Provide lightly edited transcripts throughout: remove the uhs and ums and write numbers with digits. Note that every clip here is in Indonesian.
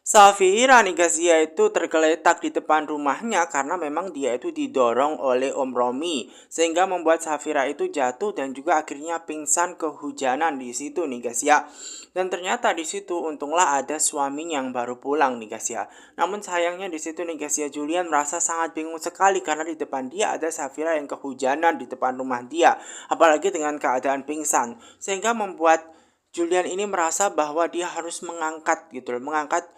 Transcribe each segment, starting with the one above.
Safira nih guys, dia itu tergeletak di depan rumahnya karena memang dia itu didorong oleh Om Romi sehingga membuat Safira itu jatuh dan juga akhirnya pingsan kehujanan di situ nih guys ya. Dan ternyata di situ untunglah ada suaminya yang baru pulang nih guys ya. Namun sayangnya di situ nih guys ya, Julian merasa sangat bingung sekali karena di depan dia ada Safira yang kehujanan di depan rumah dia, apalagi dengan keadaan pingsan, sehingga membuat Julian ini merasa bahwa dia harus mengangkat gitu loh, mengangkat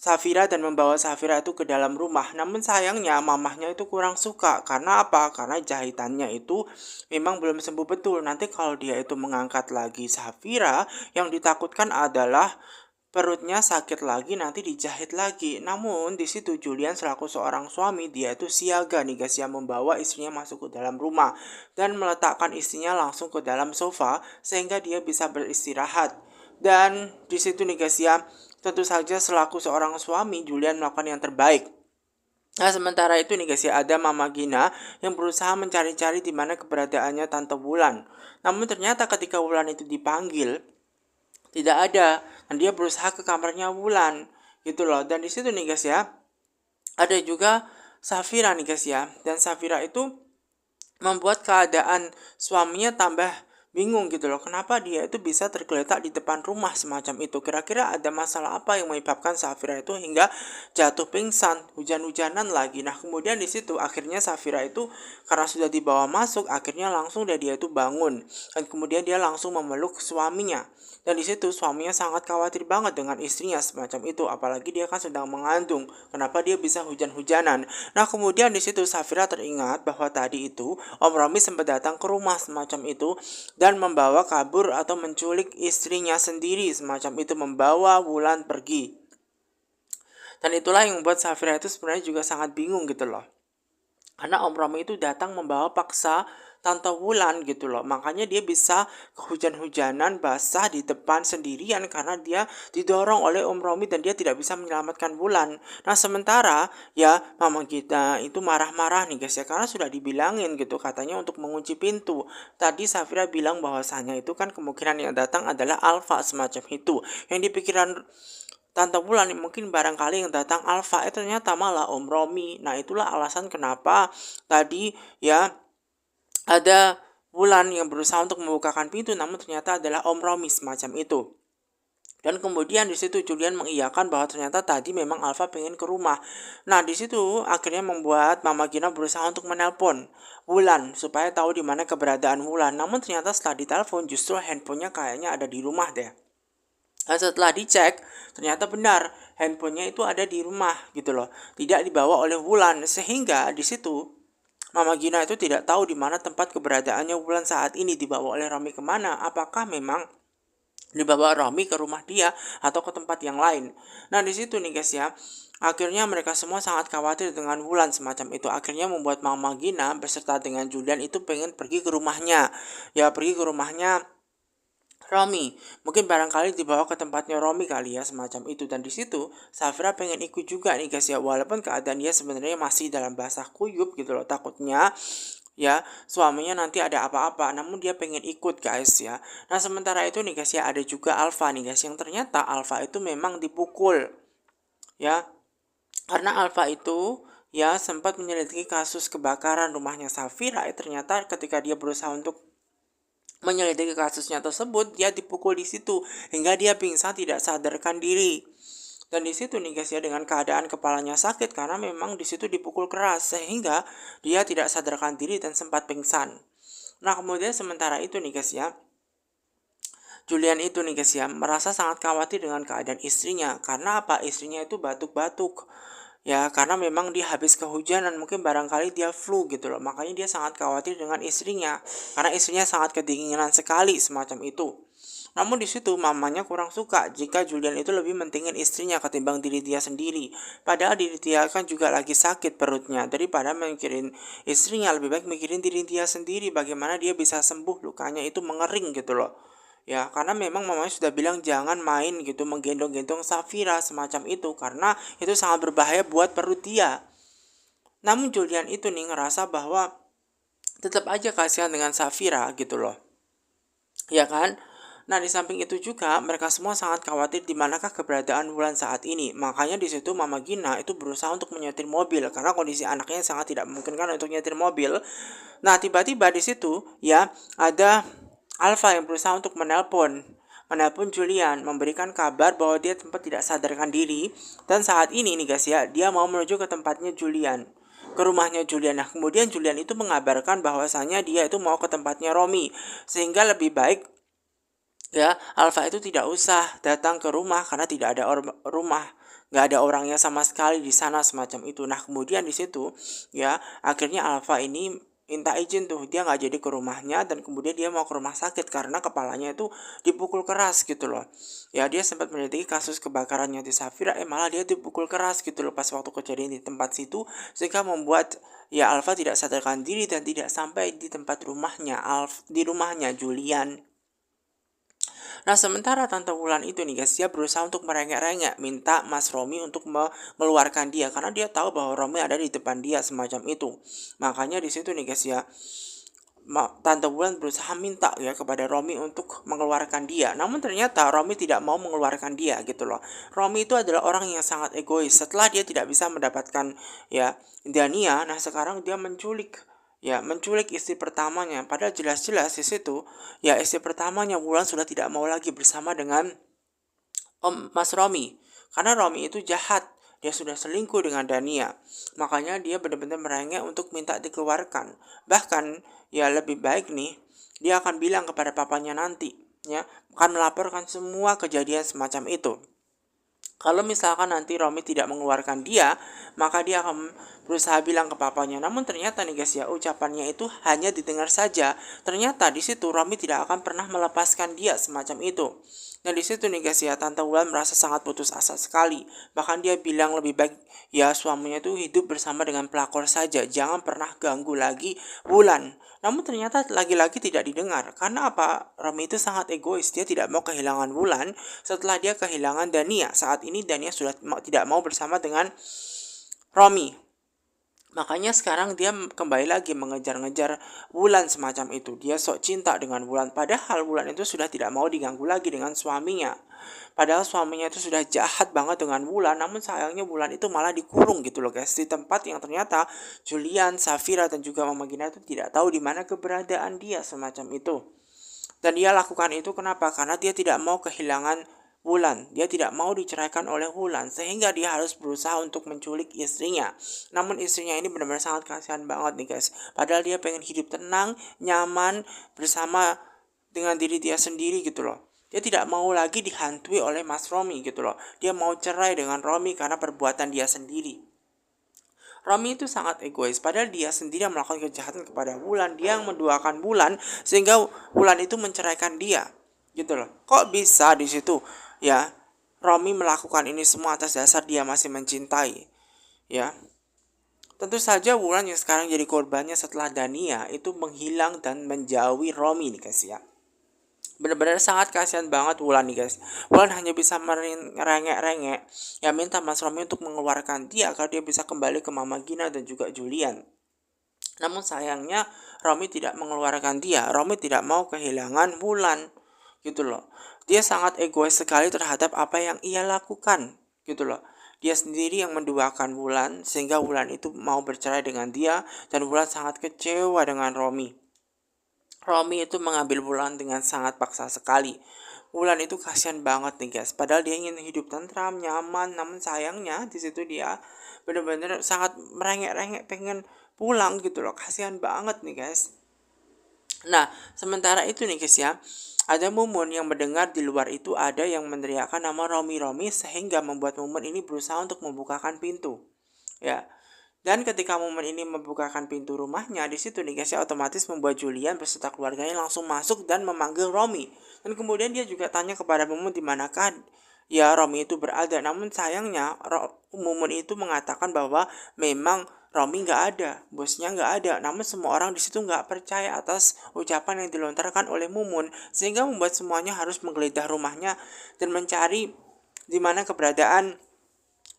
Safira dan membawa Safira itu ke dalam rumah. Namun sayangnya mamahnya itu kurang suka. Karena apa? Karena jahitannya itu memang belum sembuh betul. Nanti kalau dia itu mengangkat lagi Safira, yang ditakutkan adalah perutnya sakit lagi, nanti dijahit lagi. Namun di situ Julian selaku seorang suami, dia itu siaga nih guys ya, membawa istrinya masuk ke dalam rumah dan meletakkan istrinya langsung ke dalam sofa sehingga dia bisa beristirahat. Dan di situ nih guys ya, tentu saja selaku seorang suami, Julian melakukan yang terbaik. Nah, sementara itu nih guys ya, ada Mama Gina yang berusaha mencari-cari di mana keberadaannya Tante Wulan. Namun ternyata ketika Wulan itu dipanggil, tidak ada. Dan dia berusaha ke kamarnya Wulan gitu loh. Dan di situ nih guys ya, ada juga Safira nih guys ya. Dan Safira itu membuat keadaan suaminya tambah bingung gitu loh, kenapa dia itu bisa tergeletak di depan rumah semacam itu. Kira-kira ada masalah apa yang menyebabkan Safira itu hingga jatuh pingsan, hujan-hujanan lagi. Nah kemudian di situ akhirnya Safira itu karena sudah dibawa masuk, akhirnya langsung dia itu bangun dan kemudian dia langsung memeluk suaminya. Dan di situ suaminya sangat khawatir banget dengan istrinya semacam itu, apalagi dia kan sedang mengandung. Kenapa dia bisa hujan-hujanan? Nah kemudian di situ Safira teringat bahwa tadi itu Om Romi sempat datang ke rumah semacam itu dan membawa kabur atau menculik istrinya sendiri semacam itu, membawa Wulan pergi. Dan itulah yang membuat Safira itu sebenarnya juga sangat bingung gitu loh. Karena Om Romi itu datang membawa paksa Tante Wulan gitu loh. Makanya dia bisa kehujan-hujanan basah di depan sendirian karena dia didorong oleh Om Romi dan dia tidak bisa menyelamatkan Wulan. Nah sementara ya mama kita itu marah-marah nih guys ya, karena sudah dibilangin gitu katanya untuk mengunci pintu. Tadi Safira bilang bahwasanya itu kan kemungkinan yang datang adalah Alfa semacam itu. Yang dipikiran Tante Wulan mungkin barangkali yang datang Alfa, ternyata malah Om Romi. Nah itulah alasan kenapa tadi ya ada Wulan yang berusaha untuk membukakan pintu, namun ternyata adalah Om Romi semacam itu. Dan kemudian di situ Julian mengiyakan bahwa ternyata tadi memang Alfa pengen ke rumah. Nah di situ akhirnya membuat Mama Gina berusaha untuk menelpon Wulan supaya tahu di mana keberadaan Wulan. Namun ternyata setelah ditelepon justru handphonenya kayaknya ada di rumah deh. Dan setelah dicek, ternyata benar handphonenya itu ada di rumah gitu loh, tidak dibawa oleh Wulan, sehingga di situ Mama Gina itu tidak tahu di mana tempat keberadaannya Wulan saat ini, dibawa oleh Romi kemana, apakah memang dibawa Romi ke rumah dia atau ke tempat yang lain. Nah di situ nih guys ya, akhirnya mereka semua sangat khawatir dengan Wulan semacam itu. Akhirnya membuat Mama Gina beserta dengan Julian itu pengen pergi ke rumahnya. Ya pergi ke rumahnya Romi, mungkin barangkali dibawa ke tempatnya Romi kali ya semacam itu. Dan di situ Safira pengen ikut juga nih guys ya, walaupun keadaan dia sebenarnya masih dalam basah kuyup gitu loh, takutnya ya suaminya nanti ada apa-apa, namun dia pengen ikut guys ya. Nah sementara itu nih guys ya, ada juga Alfa nih guys, yang ternyata Alfa itu memang dipukul ya, karena Alfa itu ya sempat menyelidiki kasus kebakaran rumahnya Safira. Ternyata ketika dia berusaha untuk menyelidiki kasusnya tersebut, dia dipukul di situ hingga dia pingsan tidak sadarkan diri. Dan di situ nih guys ya, dengan keadaan kepalanya sakit karena memang di situ dipukul keras sehingga dia tidak sadarkan diri dan sempat pingsan. Nah kemudian sementara itu nih guys ya, Julian itu nih guys ya merasa sangat khawatir dengan keadaan istrinya. Karena apa? Istrinya itu batuk-batuk. Ya karena memang dia habis kehujanan, mungkin barangkali dia flu gitu loh. Makanya dia sangat khawatir dengan istrinya. Karena istrinya sangat kedinginan sekali semacam itu. Namun di situ mamanya kurang suka jika Julian itu lebih mentingin istrinya ketimbang diri dia sendiri. Padahal diri dia kan juga lagi sakit perutnya. Daripada mikirin istrinya, lebih baik mikirin diri dia sendiri. Bagaimana dia bisa sembuh, lukanya itu mengering gitu loh. Ya, karena memang mamanya sudah bilang jangan main gitu menggendong-gendong Safira semacam itu karena itu sangat berbahaya buat perut dia. Namun Julian itu nih ngerasa bahwa tetap aja kasihan dengan Safira gitu loh. Ya kan? Nah, di samping itu juga mereka semua sangat khawatir di manakah keberadaan Wulan saat ini. Makanya di situ Mama Gina itu berusaha untuk menyetir mobil karena kondisi anaknya sangat tidak memungkinkan untuk nyetir mobil. Nah, tiba-tiba di situ ya ada Alpha yang berusaha untuk menelpon Julian, memberikan kabar bahwa dia sempat tidak sadarkan diri dan saat ini nih guys ya, dia mau menuju ke tempatnya Julian, ke rumahnya Julian. Nah, kemudian Julian itu mengabarkan bahwasanya dia itu mau ke tempatnya Romi, sehingga lebih baik ya Alpha itu tidak usah datang ke rumah karena tidak ada rumah, nggak ada orangnya sama sekali di sana semacam itu. Nah, kemudian di situ ya akhirnya Alpha ini minta izin tuh, dia nggak jadi ke rumahnya dan kemudian dia mau ke rumah sakit karena kepalanya itu dipukul keras gitu loh. Ya, dia sempat menyelidiki kasus kebakarannya di Safira, malah dia dipukul keras gitu loh pas waktu kejadian di tempat situ, sehingga membuat ya Alpha tidak sadarkan diri dan tidak sampai di tempat rumahnya di rumahnya Julian. Nah, sementara Tante Wulan itu nih guys, dia berusaha untuk merengek-rengek minta Mas Romi untuk mengeluarkan dia karena dia tahu bahwa Romi ada di depan dia semacam itu. Makanya di situ nih guys ya, Tante Wulan berusaha minta ya kepada Romi untuk mengeluarkan dia. Namun ternyata Romi tidak mau mengeluarkan dia gitu loh. Romi itu adalah orang yang sangat egois. Setelah dia tidak bisa mendapatkan ya Dania, nah sekarang dia menculik istri pertamanya. Padahal jelas-jelas di situ ya istri pertamanya Wulan sudah tidak mau lagi bersama dengan Mas Romi, karena Romi itu jahat. Dia sudah selingkuh dengan Dania. Makanya dia benar-benar merengek untuk minta dikeluarkan. Bahkan ya lebih baik nih dia akan bilang kepada papanya nanti ya, akan melaporkan semua kejadian semacam itu. Kalau misalkan nanti Romi tidak mengeluarkan dia, maka dia akan berusaha bilang ke papanya. Namun ternyata nih guys ya, ucapannya itu hanya didengar saja. Ternyata di situ Romi tidak akan pernah melepaskan dia semacam itu. Nah, di situ nih guys ya, Tante Wulan merasa sangat putus asa sekali. Bahkan dia bilang lebih baik ya suaminya itu hidup bersama dengan pelakor saja, jangan pernah ganggu lagi Wulan. Namun ternyata lagi-lagi tidak didengar. Karena apa? Romi itu sangat egois. Dia tidak mau kehilangan Wulan setelah dia kehilangan Dania. Saat ini Dania sudah tidak mau bersama dengan Romi. Makanya sekarang dia kembali lagi mengejar-ngejar Wulan semacam itu. Dia sok cinta dengan Wulan. Padahal Wulan itu sudah tidak mau diganggu lagi dengan suaminya. Padahal suaminya itu sudah jahat banget dengan Wulan. Namun sayangnya Wulan itu malah dikurung gitu loh guys. Di tempat yang ternyata Julian, Safira, dan juga Mama Gina itu tidak tahu di mana keberadaan dia semacam itu. Dan dia lakukan itu kenapa? Karena dia tidak mau kehilangan Wulan. Dia tidak mau diceraikan oleh Wulan, sehingga dia harus berusaha untuk menculik istrinya. Namun istrinya ini benar-benar sangat kasihan banget nih guys. Padahal dia pengen hidup tenang, nyaman, bersama dengan diri dia sendiri gitu loh. Dia tidak mau lagi dihantui oleh Mas Romi gitu loh. Dia mau cerai dengan Romi karena perbuatan dia sendiri. Romi itu sangat egois, padahal dia sendiri yang melakukan kejahatan kepada Wulan. Dia yang menduakan Wulan sehingga Wulan itu menceraikan dia. Gitu loh. Kok bisa di situ ya Romi melakukan ini semua atas dasar dia masih mencintai. Ya. Tentu saja Wulan yang sekarang jadi korbannya setelah Dania itu menghilang dan menjauhi Romi nih guys ya. Benar-benar sangat kasihan banget Wulan nih guys. Wulan hanya bisa merengek-rengek ya minta Mas Romi untuk mengeluarkan dia agar dia bisa kembali ke Mama Gina dan juga Julian. Namun sayangnya Romi tidak mengeluarkan dia. Romi tidak mau kehilangan Wulan gitu loh. Dia sangat egois sekali terhadap apa yang ia lakukan gitu loh. Dia sendiri yang menduakan Wulan sehingga Wulan itu mau bercerai dengan dia, dan Wulan sangat kecewa dengan Romi. Romi itu mengambil Wulan dengan sangat paksa sekali. Wulan itu kasihan banget nih guys. Padahal dia ingin hidup tentram, nyaman. Namun sayangnya di situ dia benar-benar sangat merengek-rengek pengen pulang gitu loh. Kasihan banget nih guys. Nah, sementara itu nih guys ya, ada Mumun yang mendengar di luar itu ada yang meneriakkan nama Romi sehingga membuat Mumun ini berusaha untuk membukakan pintu. Ya, dan ketika Mumun ini membukakan pintu rumahnya, di situ nih guys ya, otomatis membuat Julian beserta keluarganya langsung masuk dan memanggil Romi. Dan kemudian dia juga tanya kepada Mumun di manakah ya Romi itu berada. Namun sayangnya Mumun itu mengatakan bahwa memang Romi nggak ada, bosnya nggak ada. Namun semua orang di situ nggak percaya atas ucapan yang dilontarkan oleh Mumun, sehingga membuat semuanya harus menggeledah rumahnya dan mencari di mana keberadaan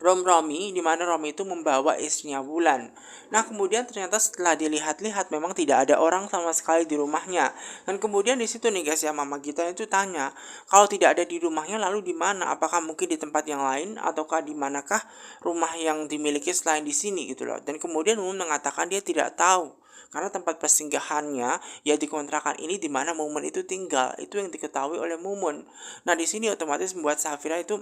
Romi, di mana Romi itu membawa istrinya Wulan. Nah, kemudian ternyata setelah dilihat-lihat memang tidak ada orang sama sekali di rumahnya. Dan kemudian di situ nih guys ya, Mama Gita itu tanya, kalau tidak ada di rumahnya lalu di mana? Apakah mungkin di tempat yang lain ataukah di manakah rumah yang dimiliki selain di sini gitu loh. Dan kemudian Mumun mengatakan dia tidak tahu. Karena tempat persinggahannya ya di kontrakan ini di mana Mumun itu tinggal. Itu yang diketahui oleh Mumun. Nah, di sini otomatis membuat Safira itu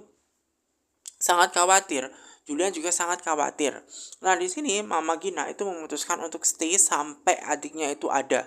sangat khawatir. Julian juga sangat khawatir. Nah, di sini Mama Gina itu memutuskan untuk stay sampai adiknya itu ada.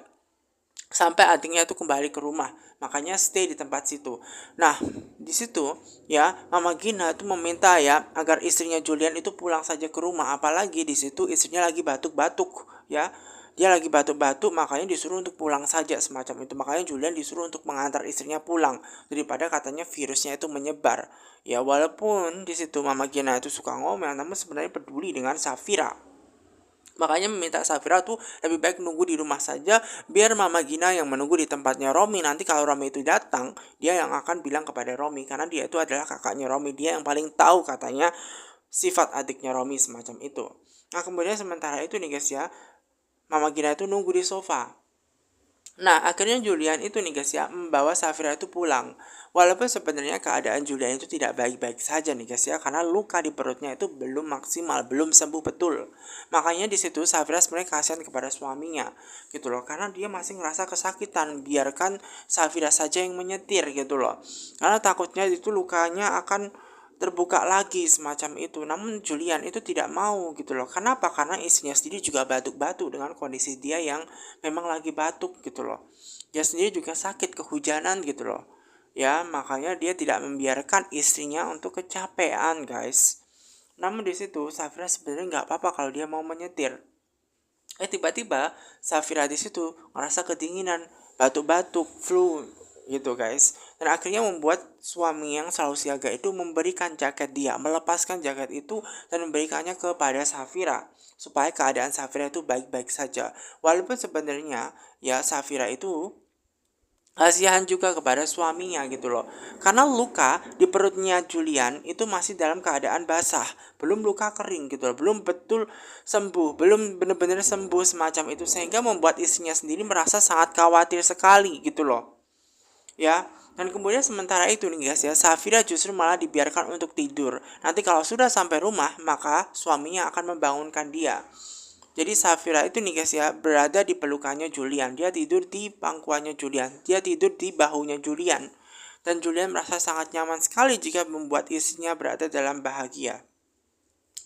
Sampai adiknya itu kembali ke rumah. Makanya stay di tempat situ. Nah, di situ ya Mama Gina itu meminta ya agar istrinya Julian itu pulang saja ke rumah. Apalagi di situ istrinya lagi batuk-batuk ya. Dia lagi batuk-batuk, makanya disuruh untuk pulang saja semacam itu. Makanya Julian disuruh untuk mengantar istrinya pulang daripada katanya virusnya itu menyebar. Ya, walaupun di situ Mama Gina itu suka ngomel, namun sebenarnya peduli dengan Safira. Makanya meminta Safira tuh lebih baik nunggu di rumah saja, biar Mama Gina yang menunggu di tempatnya Romi. Nanti kalau Romi itu datang, dia yang akan bilang kepada Romi, karena dia itu adalah kakaknya Romi. Dia yang paling tahu katanya sifat adiknya Romi semacam itu. Nah, kemudian sementara itu nih guys ya, Mama Gina itu nunggu di sofa. Nah, akhirnya Julian itu nih guys ya membawa Safira itu pulang. Walaupun sebenarnya keadaan Julian itu tidak baik-baik saja nih guys ya, karena luka di perutnya itu belum maksimal, belum sembuh betul. Makanya di situ Safira sebenarnya kasihan kepada suaminya gitu loh, karena dia masih ngerasa kesakitan. Biarkan Safira saja yang menyetir gitu loh. Karena takutnya itu lukanya akan terbuka lagi semacam itu. Namun Julian itu tidak mau gitu loh. Kenapa? Karena istrinya sendiri juga batuk-batuk dengan kondisi dia yang memang lagi batuk gitu loh. Dia sendiri juga sakit kehujanan gitu loh. Ya, makanya dia tidak membiarkan istrinya untuk kecapean, guys. Namun di situ Safira sebenarnya nggak apa-apa kalau dia mau menyetir. Tiba-tiba Safira di situ ngerasa kedinginan, batuk-batuk, flu gitu guys. Dan akhirnya membuat suami yang selalu siaga itu memberikan jaket dia, melepaskan jaket itu dan memberikannya kepada Safira supaya keadaan Safira itu baik-baik saja. Walaupun sebenarnya ya Safira itu kasihan juga kepada suaminya gitu loh. Karena luka di perutnya Julian itu masih dalam keadaan basah, belum luka kering gitu loh, belum betul sembuh, belum benar-benar sembuh semacam itu, sehingga membuat istrinya sendiri merasa sangat khawatir sekali gitu loh. Ya, dan kemudian sementara itu nih guys ya, Safira justru malah dibiarkan untuk tidur. Nanti kalau sudah sampai rumah, maka suaminya akan membangunkan dia. Jadi Safira itu nih guys ya berada di pelukannya Julian. Dia tidur di pangkuannya Julian. Dia tidur di bahunya Julian. Dan Julian merasa sangat nyaman sekali jika membuat istrinya berada dalam bahagia.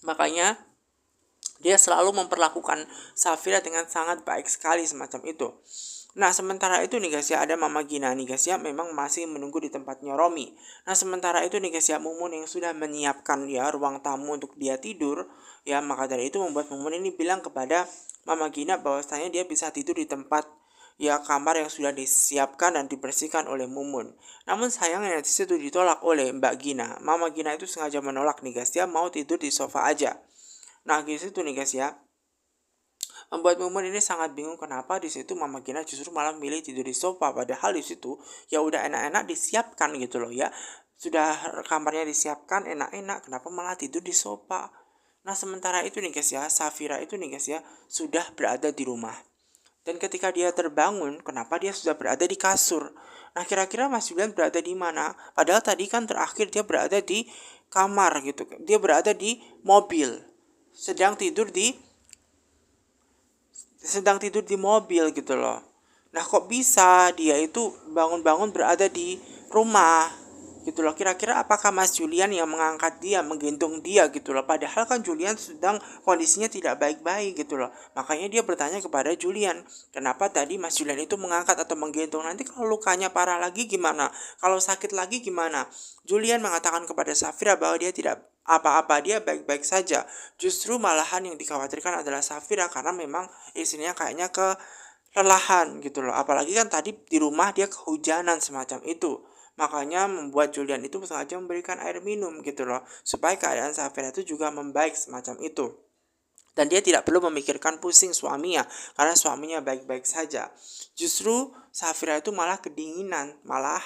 Makanya dia selalu memperlakukan Safira dengan sangat baik sekali semacam itu. Nah, sementara itu nih guys ya, ada Mama Gina nih guys ya, memang masih menunggu di tempatnya Romi. Nah, sementara itu nih guys ya, Mumun yang sudah menyiapkan ya ruang tamu untuk dia tidur, ya maka dari itu membuat Mumun ini bilang kepada Mama Gina bahwasanya dia bisa tidur di tempat ya kamar yang sudah disiapkan dan dibersihkan oleh Mumun. Namun sayangnya di situ ditolak oleh Mbak Gina. Mama Gina itu sengaja menolak nih guys, dia mau tidur di sofa aja. Nah, di situ nih guys ya, membuat Mumun ini sangat bingung kenapa di situ Mama Gina justru malah milih tidur di sofa, padahal di situ ya udah enak-enak disiapkan gitu loh ya. Sudah kamarnya disiapkan enak-enak, kenapa malah tidur di sofa? Nah, sementara itu nih guys ya, Safira itu nih guys ya sudah berada di rumah. Dan ketika dia terbangun, kenapa dia sudah berada di kasur? Nah, kira-kira Mas Julian berada di mana? Padahal tadi kan terakhir dia berada di kamar gitu. Dia berada di mobil. Sedang tidur di mobil gitu loh. Nah, kok bisa dia itu bangun-bangun berada di rumah gitu loh. Kira-kira apakah Mas Julian yang mengangkat dia, menggendong dia gitu loh. Padahal kan Julian sedang kondisinya tidak baik-baik gitu loh. Makanya dia bertanya kepada Julian, kenapa tadi Mas Julian itu mengangkat atau menggendong? Nanti kalau lukanya parah lagi gimana? Kalau sakit lagi gimana? Julian mengatakan kepada Safira bahwa dia tidak apa-apa, dia baik-baik saja. Justru malahan yang dikhawatirkan adalah Safira karena memang istrinya kayaknya kelelahan gitu loh. Apalagi kan tadi di rumah dia kehujanan semacam itu. Makanya membuat Julian itu sengaja memberikan air minum gitu loh, supaya keadaan Safira itu juga membaik semacam itu. Dan dia tidak perlu memikirkan pusing suaminya karena suaminya baik-baik saja. Justru Safira itu malah kedinginan, malah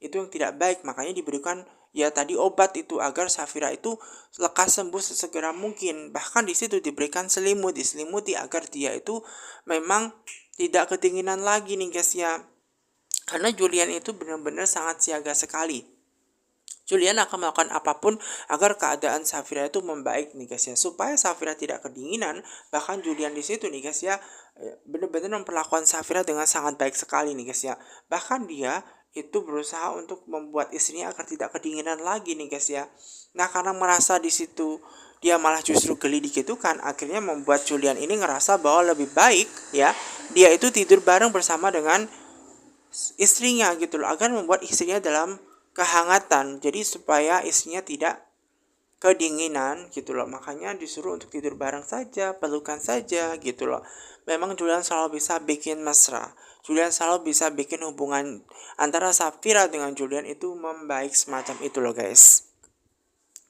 itu yang tidak baik, makanya diberikan ya tadi obat itu agar Safira itu lekas sembuh sesegera mungkin. Bahkan di situ diberikan selimut, diselimuti agar dia itu memang tidak kedinginan lagi nih guys ya. Karena Julian itu benar-benar sangat siaga sekali. Julian akan melakukan apapun agar keadaan Safira itu membaik nih guys ya, supaya Safira tidak kedinginan. Bahkan Julian di situ nih guys ya, benar-benar memperlakukan Safira dengan sangat baik sekali nih guys ya. Bahkan dia itu berusaha untuk membuat istrinya agar tidak kedinginan lagi nih guys ya. Nah, karena merasa di situ dia malah justru geli digitukan, akhirnya membuat Julian ini ngerasa bahwa lebih baik ya dia itu tidur bareng bersama dengan istrinya gitu loh, agar membuat istrinya dalam kehangatan, jadi supaya istrinya tidak kedinginan gitu loh. Makanya disuruh untuk tidur bareng saja, pelukan saja gitu loh. Memang Julian selalu bisa bikin mesra, Julian selalu bisa bikin hubungan antara Safira dengan Julian itu membaik semacam itu loh guys.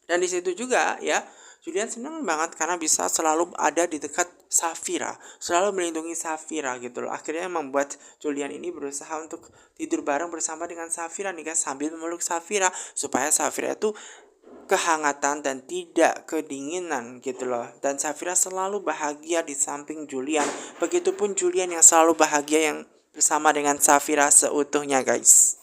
Dan di situ juga ya, Julian senang banget karena bisa selalu ada di dekat Safira, selalu melindungi Safira gitu loh. Akhirnya membuat Julian ini berusaha untuk tidur bareng bersama dengan Safira nih guys, sambil memeluk Safira supaya Safira itu kehangatan dan tidak kedinginan gitu loh. Dan Safira selalu bahagia di samping Julian. Begitupun Julian yang selalu bahagia yang bersama dengan Safira seutuhnya guys.